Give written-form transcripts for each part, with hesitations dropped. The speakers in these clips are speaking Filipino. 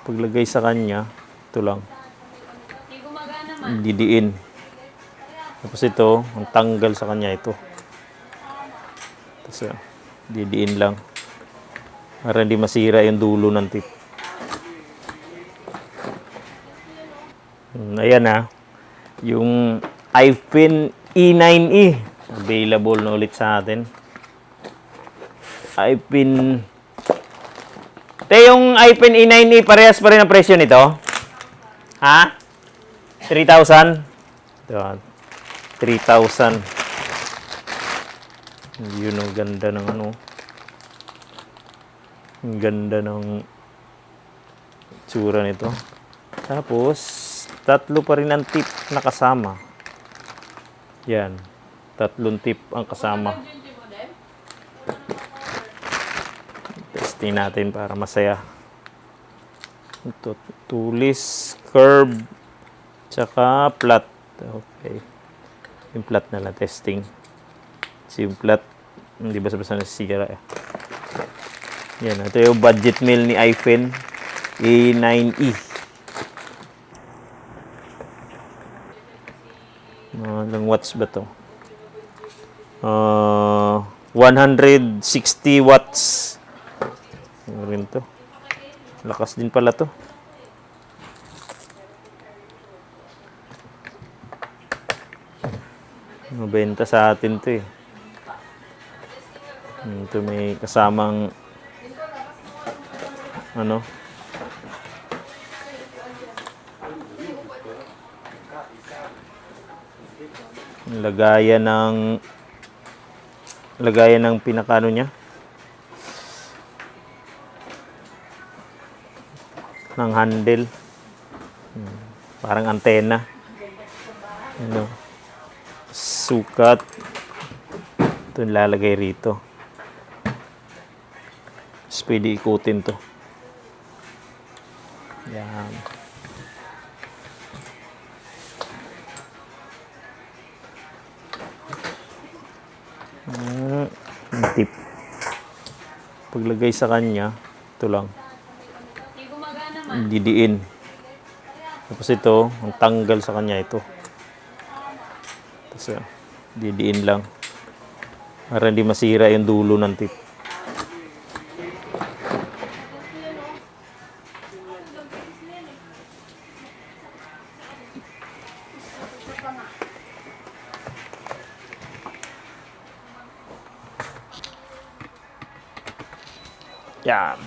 Paglagay sa kanya, ito lang. Didiin. Tapos ito, ang tanggal sa kanya ito. Tapos didiin lang. Para hindi masira yung dulo ng tip. Ayan na. Yung iPhone E9e. Available na ulit sa atin. iPhone. Yung iPhone E9e, parehas pa rin ang presyo nito? Ha? 3,000? Ito, 3,000. Yun ang ganda ng ano. Ang ganda ng tsura nito. Tapos, tatlo pa rin ang tip na kasama. Yan. 3 tip ang kasama. Testing natin para masaya. Ito, tulis, curve, tsaka flat. Okay. Yung flat na lang testing. Kasi yung flat, hindi basta-basta nasisira eh. Yan, ito yung budget meal ni iPhone E9e. Ilang watts ba to? 160 watts. Ano rin to? Lakas din pala to. Mabenta sa atin to eh. Ito may kasamang ano? Lagayan ng pinakano niya. Ng handle. Parang antena. Ano? Sukat. Ito nilalagay rito. Tapos pwede ikutin to. Yan. Tip. Paglagay sa kanya, ito lang. Didiin. Tapos ito, ang tanggal sa kanya ito. Tapos didiin lang. Para hindi masira yung dulo ng tip. Yan.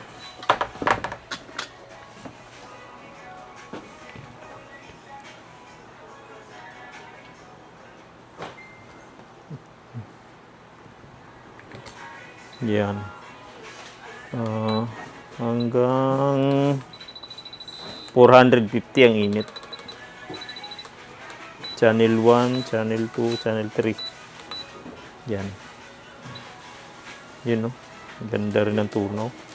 Yan. Hanggang 450 ang init. Channel 1, channel 2, channel 3. Yan. Yun, no? Ganda rin ang tunog.